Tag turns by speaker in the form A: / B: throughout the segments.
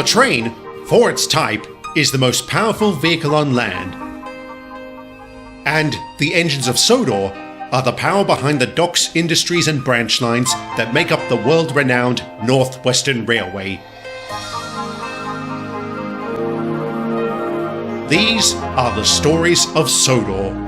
A: The train, for its type, is the most powerful vehicle on land. And the engines of Sodor are the power behind the docks, industries and branch lines that make up the world-renowned Northwestern Railway. These are the stories of Sodor.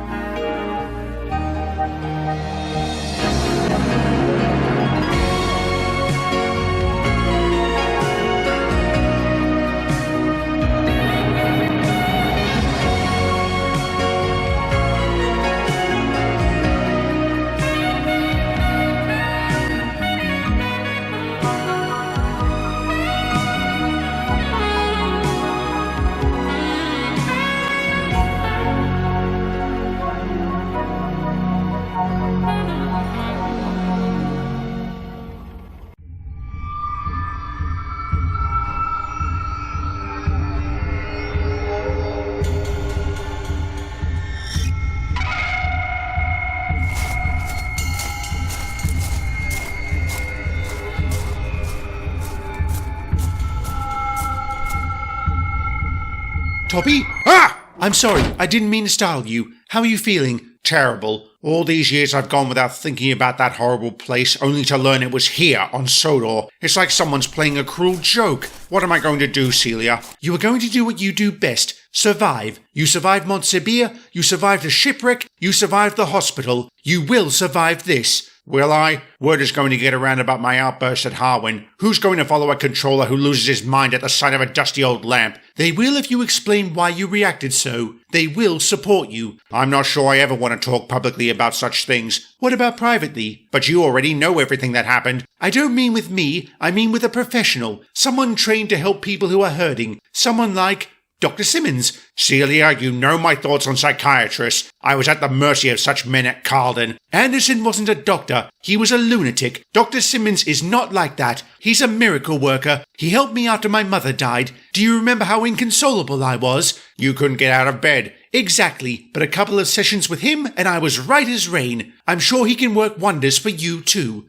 A: Toby? Ah! I'm sorry, I didn't mean to startle you. How are you feeling? Terrible. All these years I've gone without thinking about that horrible place, only to learn it was here, on Sodor. It's like someone's playing a cruel joke. What am I going to do, Celia? You are going to do what you do best. Survive. You survived Mont Sibir, you survived a shipwreck, you survived the hospital. You will survive this. Will I? Word is going to get around about my outburst at Harwin. Who's going to follow a controller who loses his mind at the sight of a dusty old lamp? They will if you explain why you reacted so. They will support you. I'm not sure I ever want to talk publicly about such things. What about privately? But you already know everything that happened. I don't mean with me, I mean with a professional. Someone trained to help people who are hurting. Someone like Dr. Simmons. Celia, you know my thoughts on psychiatrists. I was at the mercy of such men at Carlton. Anderson wasn't a doctor. He was a lunatic. Dr. Simmons is not like that. He's a miracle worker. He helped me after my mother died. Do you remember how inconsolable I was? You couldn't get out of bed. Exactly, but a couple of sessions with him and I was right as rain. I'm sure he can work wonders for you too.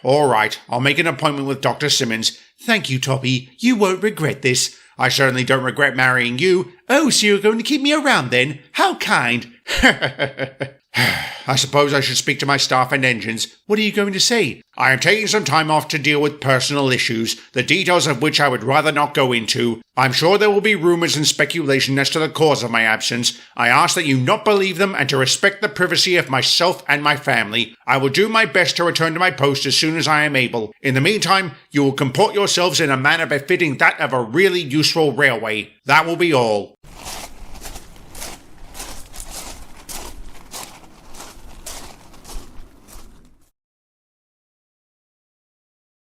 A: All right, I'll make an appointment with Dr. Simmons. Thank you, Toby. You won't regret this. I certainly don't regret marrying you. Oh, so you're going to keep me around then? How kind. I suppose I should speak to my staff and engines. What are you going to say? I am taking some time off to deal with personal issues, the details of which I would rather not go into. I'm sure there will be rumors and speculation as to the cause of my absence. I ask that you not believe them and to respect the privacy of myself and my family. I will do my best to return to my post as soon as I am able. In the meantime, you will comport yourselves in a manner befitting that of a really useful railway. That will be all.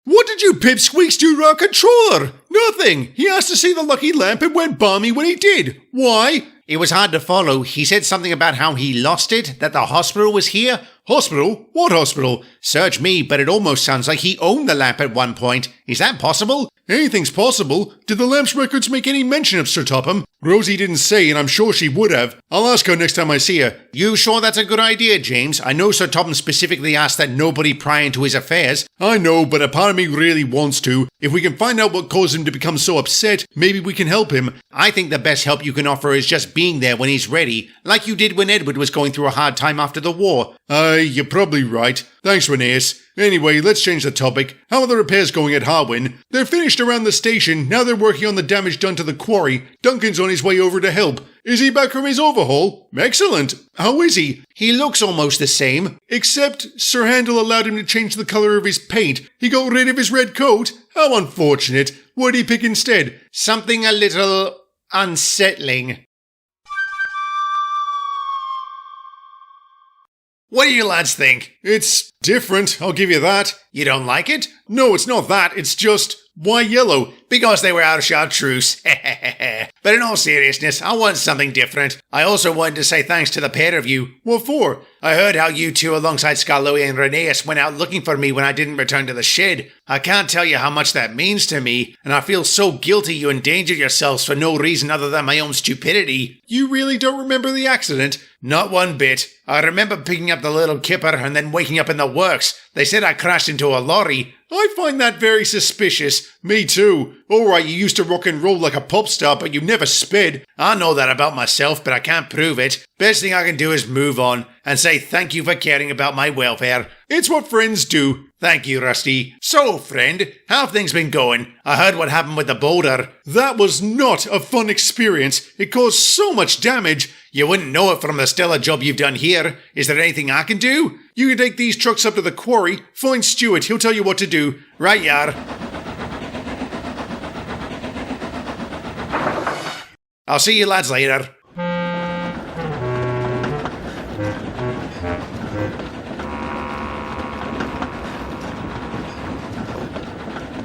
B: What did you pipsqueaks do to our controller? Nothing. He asked to see the lucky lamp and went balmy when he did. Why?
A: It was hard to follow. He said something about how he lost it, that the hospital was here.
B: Hospital? What hospital?
A: Search me, but it almost sounds like he owned the lamp at one point. Is that possible?
B: Anything's possible. Did the lamp's records make any mention of Sir Topham? Rosie didn't say, and I'm sure she would have. I'll ask her next time I see her.
A: You sure that's a good idea, James? I know Sir Topham specifically asked that nobody pry into his affairs.
B: I know, but a part of me really wants to. If we can find out what caused him to become so upset, maybe we can help him.
A: I think the best help you can offer is just being there when he's ready, like you did when Edward was going through a hard time after the war.
B: You're probably right. Thanks, Rheneas. Anyway, let's change the topic. How are the repairs going at Harwin? They're finished around the station. Now they're working on the damage done to the quarry. Duncan's on his way over to help. Is he back from his overhaul? Excellent. How is he?
A: He looks almost the same.
B: Except Sir Handel allowed him to change the colour of his paint. He got rid of his red coat. How unfortunate. What'd he pick instead?
A: Something a little unsettling. What do you lads think?
B: It's different, I'll give you that.
A: You don't like it?
B: No, it's not that. It's just, why yellow?
A: Because they were out of chartreuse. But in all seriousness, I want something different. I also wanted to say thanks to the pair of you.
B: What for?
A: I heard how you two alongside Scarloey and Rheneas went out looking for me when I didn't return to the shed. I can't tell you how much that means to me, and I feel so guilty you endangered yourselves for no reason other than my own stupidity.
B: You really don't remember the accident?
A: Not one bit. I remember picking up the little kipper and then waking up in the works. They said I crashed into a lorry.
B: I find that very suspicious. Me too. Alright, you used to rock and roll like a pop star, but you never sped.
A: I know that about myself, but I can't prove it. Best thing I can do is move on and say thank you for caring about my welfare.
B: It's what friends do.
A: Thank you, Rusty. So, friend, how have things been going? I heard what happened with the boulder.
B: That was not a fun experience. It caused so much damage.
A: You wouldn't know it from the stellar job you've done here. Is there anything I can do?
B: You can take these trucks up to the quarry, find Stuart, he'll tell you what to do.
A: Right, yar. I'll see you lads later.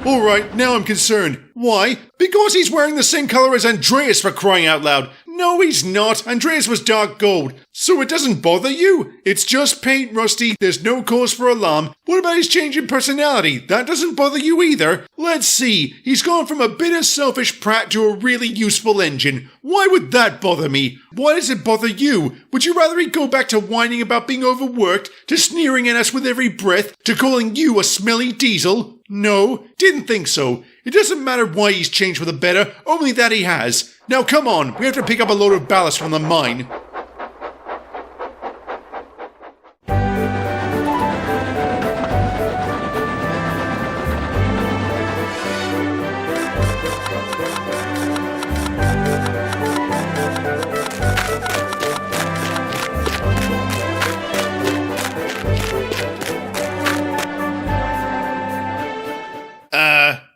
B: Alright, now I'm concerned. Why? Because he's wearing the same colour as Andreas, for crying out loud. No, he's not. Andreas was dark gold. So it doesn't bother you? It's just paint, Rusty. There's no cause for alarm. What about his change in personality? That doesn't bother you either. Let's see. He's gone from a bitter, selfish prat to a really useful engine. Why would that bother me? Why does it bother you? Would you rather he go back to whining about being overworked, to sneering at us with every breath, to calling you a smelly diesel? No, didn't think so. It doesn't matter why he's changed for the better, only that he has. Now come on, we have to pick up a load of ballast from the mine.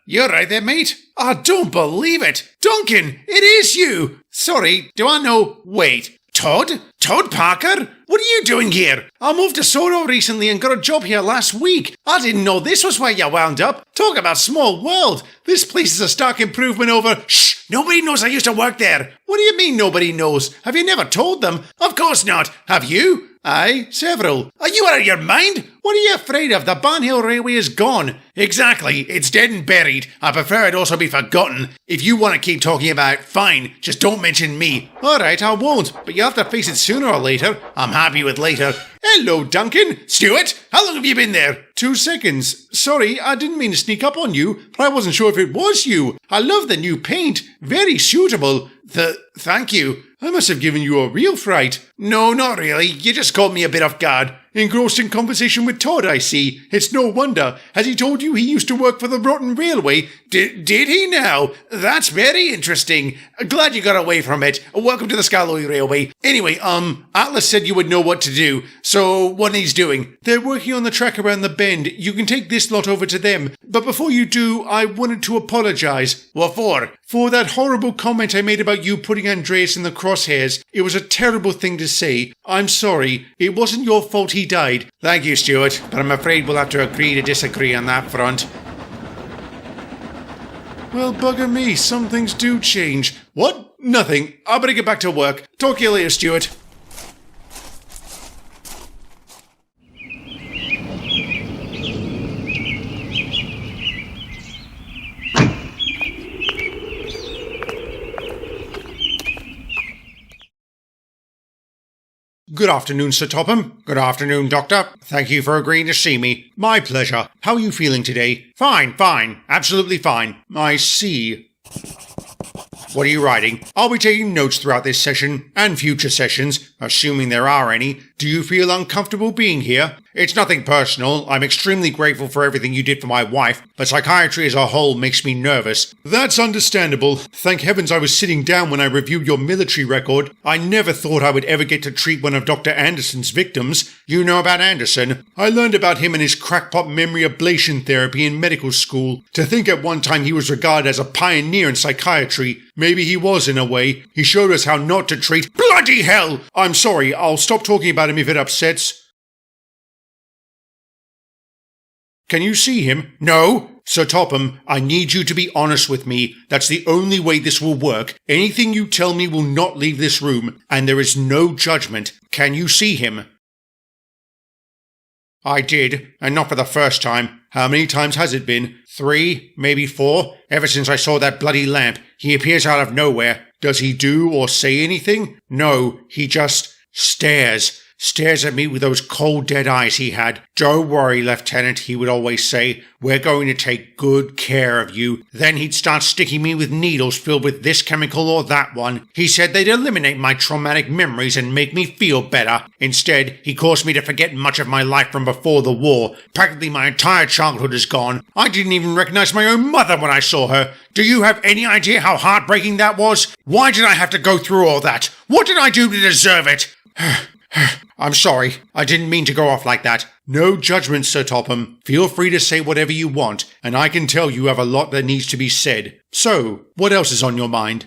A: You're right there, mate. I don't believe it. Duncan, it is you. Sorry, do I know... Wait, Todd? Todd Parker? What are you doing here? I moved to Sodor recently and got a job here last week. I didn't know this was where you wound up. Talk about small world. This place is a stark improvement over... Shh! Nobody knows I used to work there. What do you mean nobody knows? Have you never told them? Of course not. Have you? Aye, several. Are you out of your mind? What are you afraid of? The Barnhill Railway is gone. Exactly. It's dead and buried. I prefer it also be forgotten. If you want to keep talking about it, fine. Just don't mention me. Alright, I won't. But you have to face it sooner or later. I'm happy with later. Hello, Duncan. Stuart, how long have you been there?
B: 2 seconds. Sorry, I didn't mean to sneak up on you, but I wasn't sure if it was you.
A: I love the new paint. Very suitable. Thank you.
B: I must have given you a real fright.
A: No, not really. You just caught me a bit off guard.
B: Engrossed in conversation with Todd, I see. It's no wonder. Has he told you he used to work for the Rotten Railway?
A: Did he now? That's very interesting. Glad you got away from it. Welcome to the Scalloy Railway. Anyway, Atlas said you would know what to do. So, what he's doing?
B: They're working on the track around the bend. You can take this lot over to them. But before you do, I wanted to apologise.
A: What for?
B: For that horrible comment I made about you putting Andreas in the crosshairs. It was a terrible thing to say. I'm sorry. It wasn't your fault he died.
A: Thank you, Stuart, but I'm afraid we'll have to agree to disagree on that front.
B: Well, bugger me, some things do change. What? Nothing. I better get back to work. Talk to you later, Stuart.
A: Good afternoon, Sir Topham. Good afternoon, Doctor. Thank you for agreeing to see me. My pleasure. How are you feeling today? Fine. Absolutely fine. I see. What are you writing? I'll be taking notes throughout this session and future sessions, assuming there are any. Do you feel uncomfortable being here? It's nothing personal. I'm extremely grateful for everything you did for my wife, but psychiatry as a whole makes me nervous.
B: That's understandable. Thank heavens I was sitting down when I reviewed your military record. I never thought I would ever get to treat one of Dr. Anderson's victims.
A: You know about Anderson?
B: I learned about him and his crackpot memory ablation therapy in medical school. To think at one time he was regarded as a pioneer in psychiatry. Maybe he was in a way. He showed us how not to treat—
A: Bloody hell!
B: I'm sorry, I'll stop talking about him if it upsets. Can you see him?
A: No.
B: Sir Topham, I need you to be honest with me. That's the only way this will work. Anything you tell me will not leave this room, and there is no judgment. Can you see him?
A: I did, and not for the first time.
B: How many times has it been?
A: 3, maybe 4, ever since I saw that bloody lamp. He appears out of nowhere.
B: Does he do or say anything?
A: No, he just stares. stares at me with those cold dead eyes he had. "Don't worry, Lieutenant," he would always say. "We're going to take good care of you." Then he'd start sticking me with needles filled with this chemical or that one. He said they'd eliminate my traumatic memories and make me feel better. Instead, he caused me to forget much of my life from before the war. Practically my entire childhood is gone. I didn't even recognize my own mother when I saw her. Do you have any idea how heartbreaking that was? Why did I have to go through all that? What did I do to deserve it? I'm sorry. I didn't mean to go off like that. No judgment, Sir Topham. Feel free to say whatever you want, and I can tell you have a lot that needs to be said. So, what else is on your mind?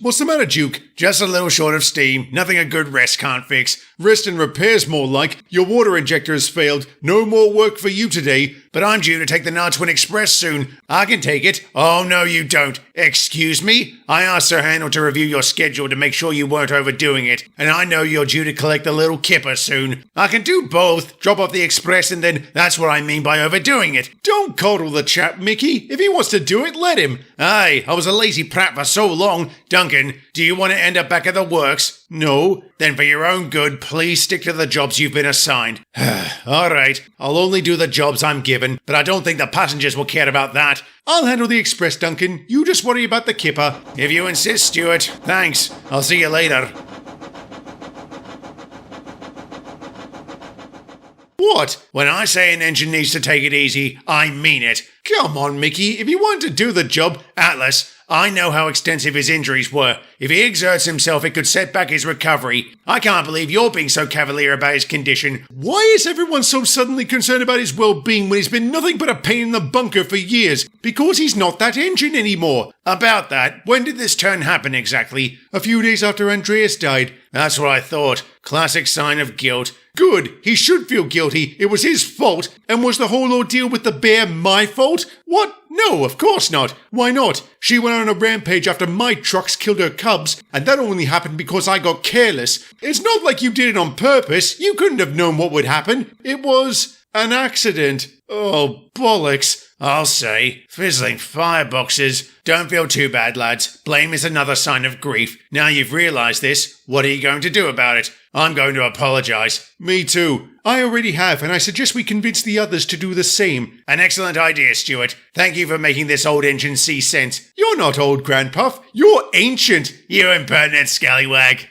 B: What's the matter, Duke?
C: Just a little short of steam. Nothing a good rest can't fix.
B: Rest and repairs, more like. Your water injector has failed. No more work for you today.
C: But I'm due to take the Nartwin Express soon. I can take it. Oh, no, you don't. Excuse me? I asked Sir Handel to review your schedule to make sure you weren't overdoing it. And I know you're due to collect the little kipper soon. I can do both. Drop off the Express and then that's what I mean by overdoing it.
B: Don't coddle the chap, Mickey. If he wants to do it, let him.
C: Aye, I was a lazy prat for so long. Duncan, do you want to end up back at the works?
B: No.
C: Then for your own good, please stick to the jobs you've been assigned. All right, I'll only do the jobs I'm given, but I don't think the passengers will care about that.
B: I'll handle the Express, Duncan. You just worry about the kipper.
C: If you insist, Stuart. Thanks. I'll see you later.
B: What?
C: When I say an engine needs to take it easy, I mean it.
B: Come on, Mickey. If you want to do the job...
C: Atlas, I know how extensive his injuries were. If he exerts himself, it could set back his recovery. I can't believe you're being so cavalier about his condition.
B: Why is everyone so suddenly concerned about his well-being when he's been nothing but a pain in the bunker for years? Because he's not that engine anymore.
C: About that, when did this turn happen exactly?
B: A few days after Andreas died.
C: That's what I thought. Classic sign of guilt.
B: Good. He should feel guilty. It was his fault. And was the whole ordeal with the bear my fault? What? No, of course not. Why not? She went on a rampage after my trucks killed her cubs, and that only happened because I got careless. It's not like you did it on purpose. You couldn't have known what would happen. It was an accident. Oh, bollocks.
C: I'll say. Fizzling fireboxes. Don't feel too bad, lads. Blame is another sign of grief. Now you've realised this, what are you going to do about it? I'm going to apologise.
B: Me too. I already have, and I suggest we convince the others to do the same.
C: An excellent idea, Stuart. Thank you for making this old engine see sense.
B: You're not old, Grandpuff. You're ancient.
C: You impertinent scallywag.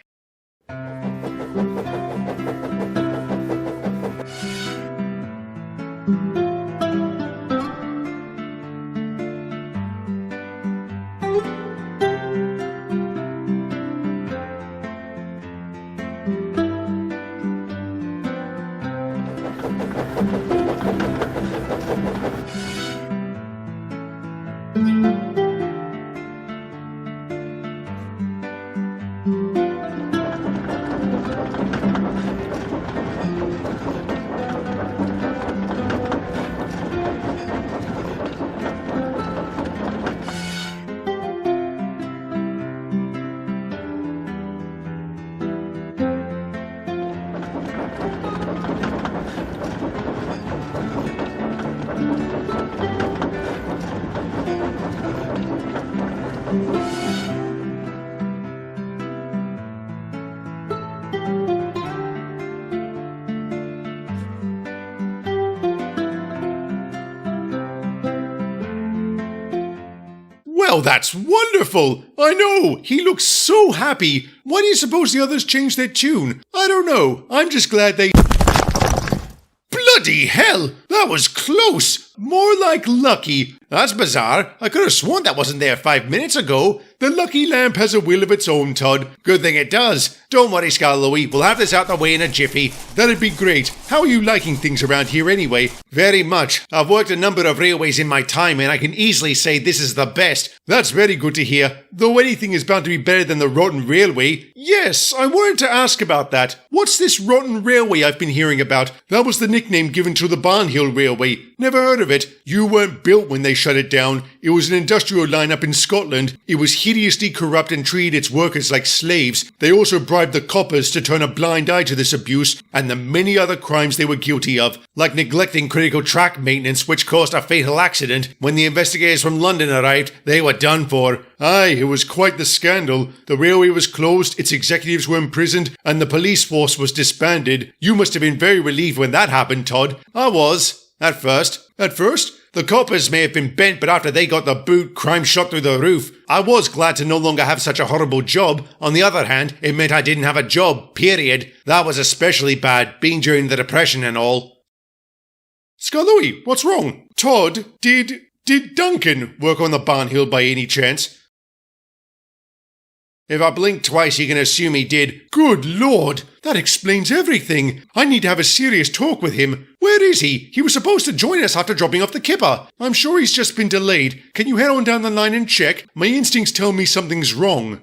B: Well, that's wonderful! I know! He looks so happy! Why do you suppose the others changed their tune? I don't know. I'm just glad they... Bloody hell! That was close! More like lucky. That's bizarre. I could have sworn that wasn't there 5 minutes ago. The lucky lamp has a will of its own, Todd.
C: Good thing it does. Don't worry, Scarlowy. We'll have this out the way in a jiffy.
B: That'd be great. How are you liking things around here anyway?
C: Very much. I've worked a number of railways in my time and I can easily say this is the best.
B: That's very good to hear. Though anything is bound to be better than the rotten railway. Yes, I wanted to ask about that. What's this rotten railway I've been hearing about? That was the nickname given to the Barnhill Railway. Never heard of it. You weren't built when they shut it down. It was an industrial line up in Scotland. It was hideously corrupt and treated its workers like slaves. They also bribed the coppers to turn a blind eye to this abuse and the many other crimes they were guilty of, like neglecting critical track maintenance, which caused a fatal accident. When the investigators from London arrived, they were done for. Aye, it was quite the scandal. The railway was closed, its executives were imprisoned, and the police force was disbanded. You must have been very relieved when that happened, Todd. I was. At first. At first? The coppers may have been bent, but after they got the boot, crime shot through the roof. I was glad to no longer have such a horrible job. On the other hand, it meant I didn't have a job, period. That was especially bad, being during the Depression and all. Scarloey, what's wrong? Todd, did Duncan work on the Barnhill by any chance?
A: If I blink twice, you can assume he did.
B: Good Lord, that explains everything. I need to have a serious talk with him. Where is he? He was supposed to join us after dropping off the kipper. I'm sure he's just been delayed. Can you head on down the line and check? My instincts tell me something's wrong.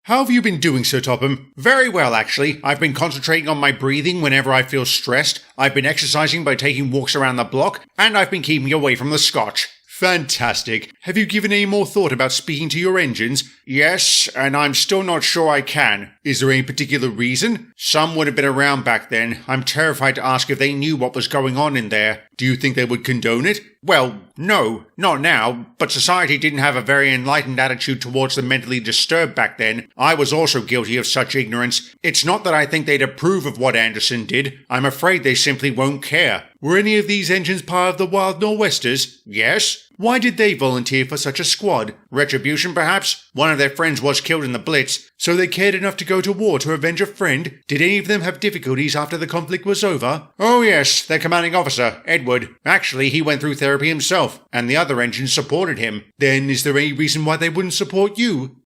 A: How have you been doing, Sir Topham? Very well, actually. I've been concentrating on my breathing whenever I feel stressed. I've been exercising by taking walks around the block, and I've been keeping away from the scotch.
B: Fantastic. Have you given any more thought about speaking to your engines?
A: Yes, and I'm still not sure I can.
B: Is there any particular reason?
A: Some would have been around back then. I'm terrified to ask if they knew what was going on in there.
B: Do you think they would condone it?
A: Well, no, not now, but society didn't have a very enlightened attitude towards the mentally disturbed back then. I was also guilty of such ignorance. It's not that I think they'd approve of what Anderson did. I'm afraid they simply won't care.
B: Were any of these engines part of the Wild Nor'westers?
A: Yes.
B: Why did they volunteer for such a squad?
A: Retribution, perhaps? One of their friends was killed in the Blitz.
B: So they cared enough to go to war to avenge a friend? Did any of them have difficulties after the conflict was over?
A: Oh yes, their commanding officer, Edward. Actually, he went through therapy himself, and the other engines supported him.
B: Then is there any reason why they wouldn't support you?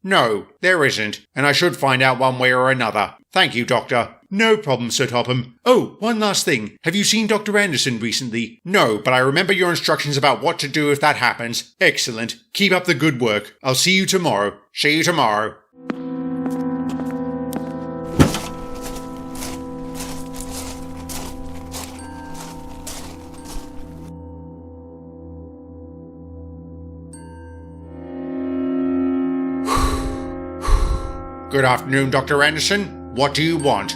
A: No, there isn't, and I should find out one way or another. Thank you, Doctor.
B: No problem, Sir Topham. Oh, one last thing. Have you seen Dr. Anderson recently?
A: No, but I remember your instructions about what to do if that happens.
B: Excellent. Keep up the good work. I'll see you tomorrow.
A: See you tomorrow. Good afternoon, Dr. Anderson. What do you want?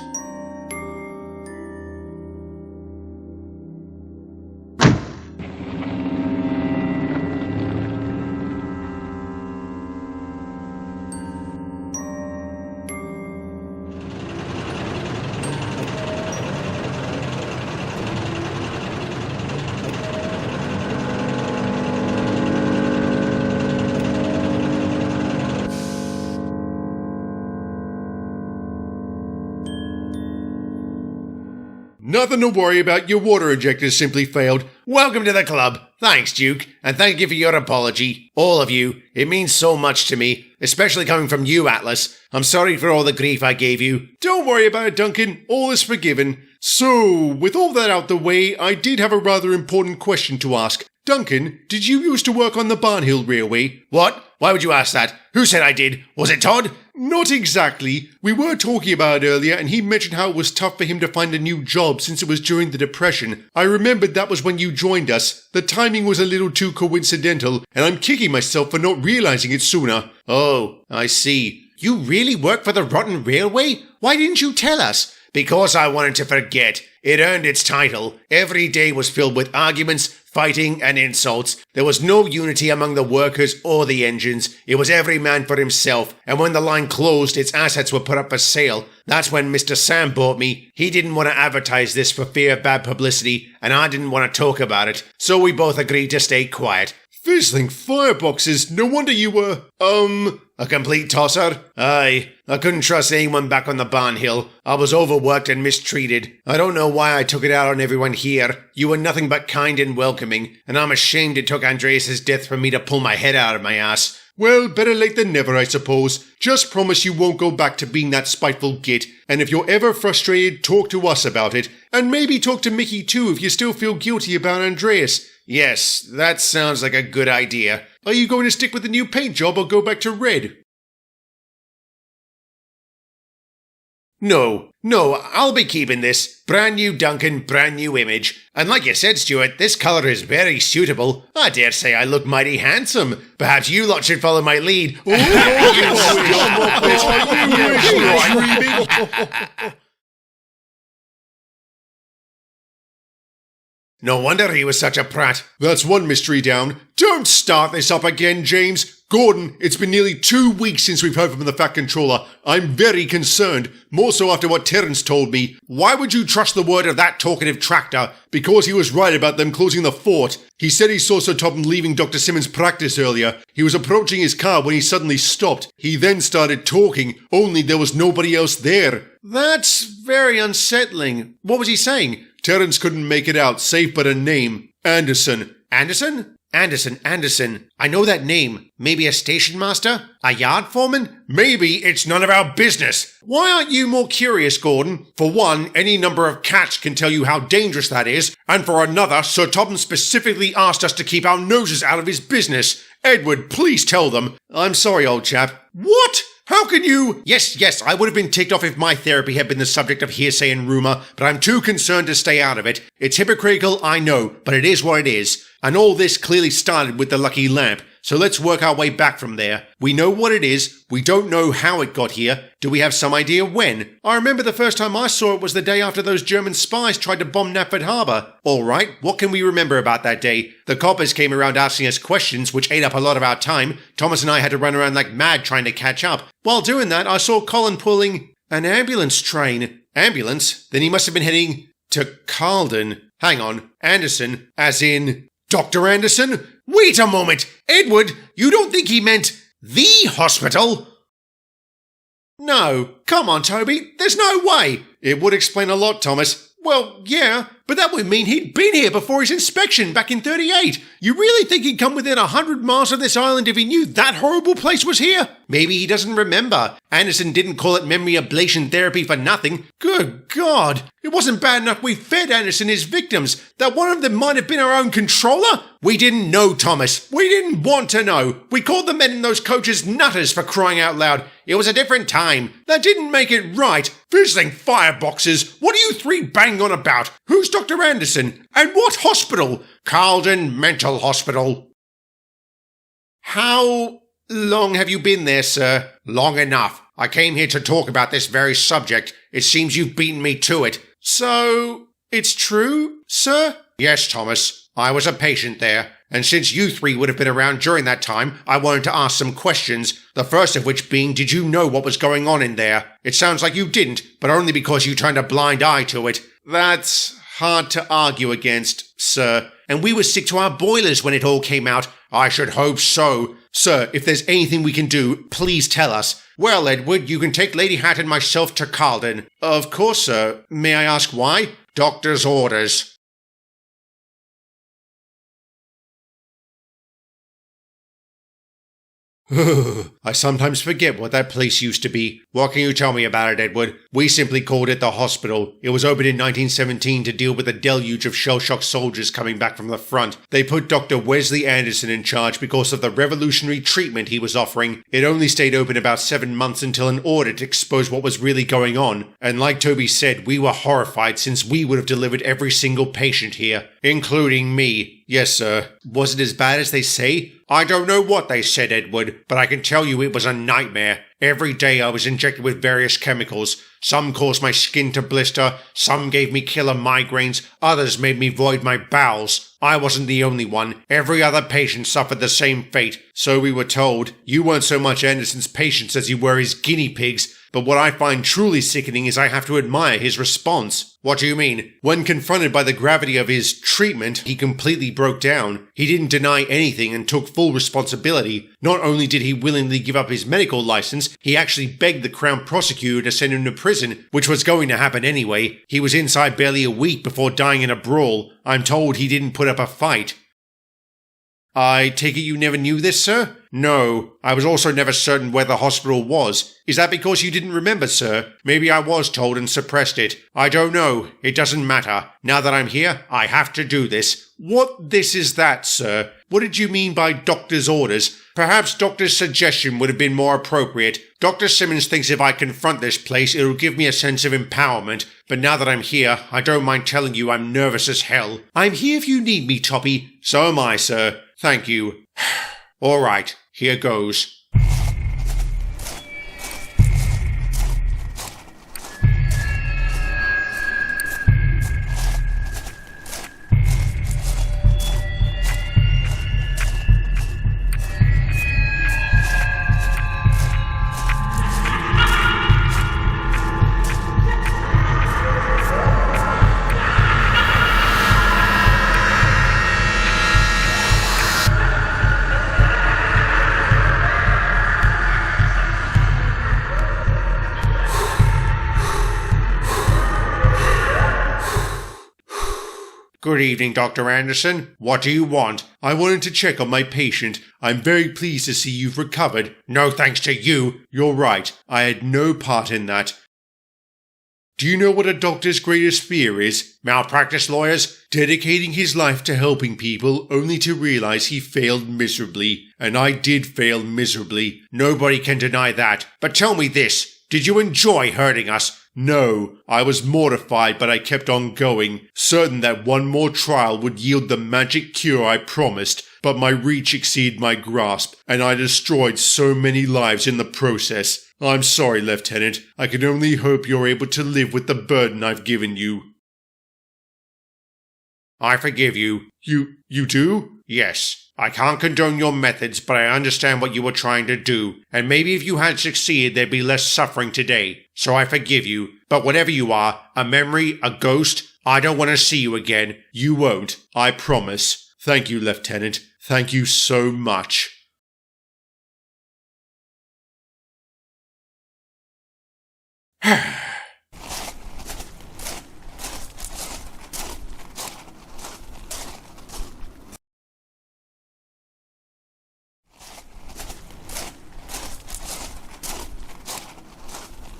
B: Nothing to worry about. Your water injectors simply failed.
C: Welcome to the club. Thanks, Duke. And thank you for your apology. All of you. It means so much to me, especially coming from you, Atlas. I'm sorry for all the grief I gave you.
B: Don't worry about it, Duncan. All is forgiven. So, with all that out the way, I did have a rather important question to ask. Duncan, did you used to work on the Barnhill Railway?
C: What? Why would you ask that? Who said I did? Was it Todd?
B: Not exactly. We were talking about it earlier, and he mentioned how it was tough for him to find a new job since it was during the Depression. I remembered that was when you joined us. The timing was a little too coincidental, and I'm kicking myself for not realizing it sooner.
C: Oh, I see. You really work for the Rotten Railway? Why didn't you tell us? Because I wanted to forget. It earned its title. Every day was filled with arguments, fighting, and insults. There was no unity among the workers or the engines. It was every man for himself. And when the line closed, its assets were put up for sale. That's when Mr. Sam bought me. He didn't want to advertise this for fear of bad publicity, and I didn't want to talk about it. So we both agreed to stay quiet.
B: Fizzling fireboxes. No wonder you were,
C: a complete tosser? Aye. I couldn't trust anyone back on the Barnhill. I was overworked and mistreated. I don't know why I took it out on everyone here. You were nothing but kind and welcoming, and I'm ashamed it took Andreas's death for me to pull my head out of my ass.
B: Well, better late than never, I suppose. Just promise you won't go back to being that spiteful git, and if you're ever frustrated, talk to us about it. And maybe talk to Mickey too if you still feel guilty about Andreas.
C: Yes, that sounds like a good idea.
B: Are you going to stick with the new paint job or go back to red?
C: No, No, I'll be keeping this. Brand new Duncan, brand new image. And like you said, Stuart, this colour is very suitable. I dare say I look mighty handsome. Perhaps you lot should follow my lead. No wonder he was such a prat.
B: That's one mystery down. Don't start this up again, James. Gordon, it's been nearly 2 weeks since we've heard from the Fat Controller. I'm very concerned, more so after what Terence told me.
A: Why would you trust the word of that talkative tractor?
B: Because he was right about them closing the fort. He said he saw Sir Topham leaving Dr. Simmons' practice earlier. He was approaching his car when he suddenly stopped. He then started talking, only there was nobody else there.
A: That's very unsettling. What was he saying?
B: Terence couldn't make it out, save but a name. Anderson.
A: Anderson? Anderson. I know that name. Maybe a station master? A yard foreman?
C: Maybe it's none of our business.
A: Why aren't you more curious, Gordon? For one, any number of cats can tell you how dangerous that is. And for another, Sir Topham specifically asked us to keep our noses out of his business. Edward, please tell them.
B: I'm sorry, old chap.
A: What? How can you? Yes, I would have been ticked off if my therapy had been the subject of hearsay and rumour, but I'm too concerned to stay out of it. It's hypocritical, I know, but it is what it is. And all this clearly started with the lucky lamp, so let's work our way back from there. We know what it is, we don't know how it got here. Do we have some idea when? I remember the first time I saw it was the day after those German spies tried to bomb Knapford Harbour. Alright, what can we remember about that day? The coppers came around asking us questions, which ate up a lot of our time. Thomas and I had to run around like mad trying to catch up. While doing that, I saw Colin pulling an ambulance train. Ambulance? Then he must have been heading to Carlton. Hang on, Anderson, as in Dr. Anderson? Wait a moment! Edward, you don't think he meant the hospital? No. Come on, Toby. There's no way.
B: It would explain a lot, Thomas.
A: Well, yeah, but that would mean he'd been here before his inspection back in 38. You really think he'd come within 100 miles of this island if he knew that horrible place was here? Maybe he doesn't remember. Anderson didn't call it memory ablation therapy for nothing. Good God. It wasn't bad enough we fed Anderson his victims. That one of them might have been our own controller? We didn't know, Thomas. We didn't want to know. We called the men in those coaches nutters for crying out loud. It was a different time. That didn't make it right. Fizzling fireboxes. What are you three banging on about? Who's Dr. Anderson? And what hospital? Carlton Mental Hospital. How long have you been there, sir? Long enough. I came here to talk about this very subject. It seems you've beaten me to it. So, it's true, sir? Yes, Thomas. I was a patient there. And since you three would have been around during that time, I wanted to ask some questions. The first of which being, did you know what was going on in there? It sounds like you didn't, but only because you turned a blind eye to it. That's hard to argue against, sir. And we were sick to our boilers when it all came out. I should hope so. Sir, if there's anything we can do, please tell us. Well, Edward, you can take Lady Hat and myself to Carlton. Of course, sir. May I ask why? Doctor's orders. I sometimes forget what that place used to be. What can you tell me about it, Edward? We simply called it the hospital. It was opened in 1917 to deal with a deluge of shell-shocked soldiers coming back from the front. They put Dr. Wesley Anderson in charge because of the revolutionary treatment he was offering. It only stayed open about 7 months until an audit exposed what was really going on. And like Toby said, we were horrified since we would have delivered every single patient here, including me. Yes, sir. Was it as bad as they say? I don't know what they said, Edward, but I can tell you it was a nightmare. Every day I was injected with various chemicals. Some caused my skin to blister, some gave me killer migraines, others made me void my bowels. I wasn't the only one. Every other patient suffered the same fate. So we were told. You weren't so much Anderson's patients as you were his guinea pigs. But what I find truly sickening is I have to admire his response. What do you mean? When confronted by the gravity of his treatment, he completely broke down. He didn't deny anything and took full responsibility. Not only did he willingly give up his medical license, he actually begged the Crown Prosecutor to send him to prison, which was going to happen anyway. He was inside barely a week before dying in a brawl. I'm told he didn't put up a fight. I take it you never knew this, sir? No, I was also never certain where the hospital was. Is that because you didn't remember, sir? Maybe I was told and suppressed it. I don't know. It doesn't matter. Now that I'm here, I have to do this. What this is that, sir? What did you mean by doctor's orders? Perhaps doctor's suggestion would have been more appropriate. Dr. Simmons thinks if I confront this place, it'll give me a sense of empowerment. But now that I'm here, I don't mind telling you I'm nervous as hell. I'm here if you need me, Toby. So am I, sir. Thank you. All right, here goes. Good evening, Dr. Anderson. What do you want?
B: I wanted to check on my patient. I'm very pleased to see you've recovered.
A: No thanks to you.
B: You're right. I had no part in that. Do you know what a doctor's greatest fear is?
A: Malpractice lawyers?
B: Dedicating his life to helping people only to realize he failed miserably. And I did fail miserably.
A: Nobody can deny that. But tell me this. Did you enjoy hurting us?
B: No, I was mortified, but I kept on going, certain that one more trial would yield the magic cure I promised, but my reach exceeded my grasp, and I destroyed so many lives in the process. I'm sorry, Lieutenant. I can only hope you're able to live with the burden I've given you.
A: I forgive you.
B: You do?
A: Yes. I can't condone your methods, but I understand what you were trying to do, and maybe if you had succeeded there'd be less suffering today. So I forgive you, but whatever you are, a memory, a ghost, I don't want to see you again.
B: You won't, I promise. Thank you, Lieutenant. Thank you so much.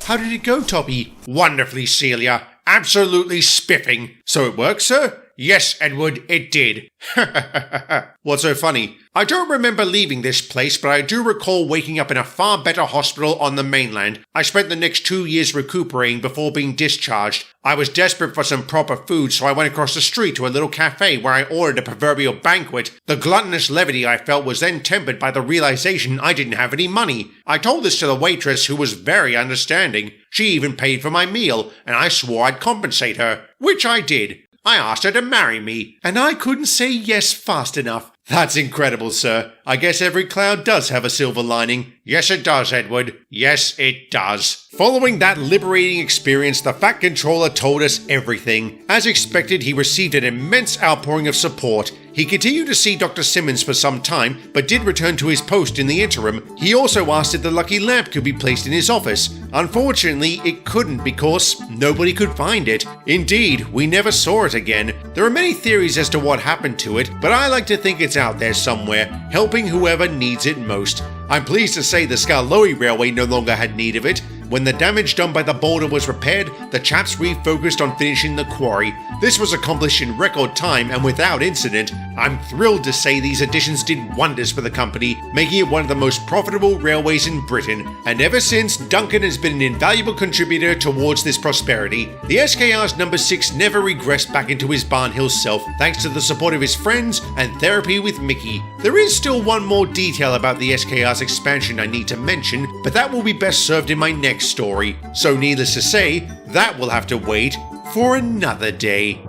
A: How did it go, Toby? Wonderfully, Celia. Absolutely spiffing. So it worked, sir? Yes, Edward, it did. What's so funny? I don't remember leaving this place, but I do recall waking up in a far better hospital on the mainland. I spent the next 2 years recuperating before being discharged. I was desperate for some proper food, so I went across the street to a little cafe where I ordered a proverbial banquet. The gluttonous levity I felt was then tempered by the realization I didn't have any money. I told this to the waitress, who was very understanding. She even paid for my meal, and I swore I'd compensate her, which I did. I asked her to marry me, and I couldn't say yes fast enough. That's incredible, sir. I guess every cloud does have a silver lining. Yes, it does, Edward. Yes, it does. Following that liberating experience, the Fat Controller told us everything. As expected, he received an immense outpouring of support. He continued to see Dr. Simmons for some time, but did return to his post in the interim. He also asked if the lucky lamp could be placed in his office. Unfortunately, it couldn't because nobody could find it. Indeed, we never saw it again. There are many theories as to what happened to it, but I like to think it's out there somewhere, helping whoever needs it most. I'm pleased to say the Skarloey Railway no longer had need of it. When the damage done by the boulder was repaired, the chaps refocused on finishing the quarry. This was accomplished in record time and without incident. I'm thrilled to say these additions did wonders for the company, making it one of the most profitable railways in Britain. And ever since, Duncan has been an invaluable contributor towards this prosperity. The SKR's number 6 never regressed back into his Barnhill self, thanks to the support of his friends and therapy with Mickey. There is still one more detail about the SKR's expansion I need to mention, but that will be best served in my next story. So needless to say, that will have to wait for another day.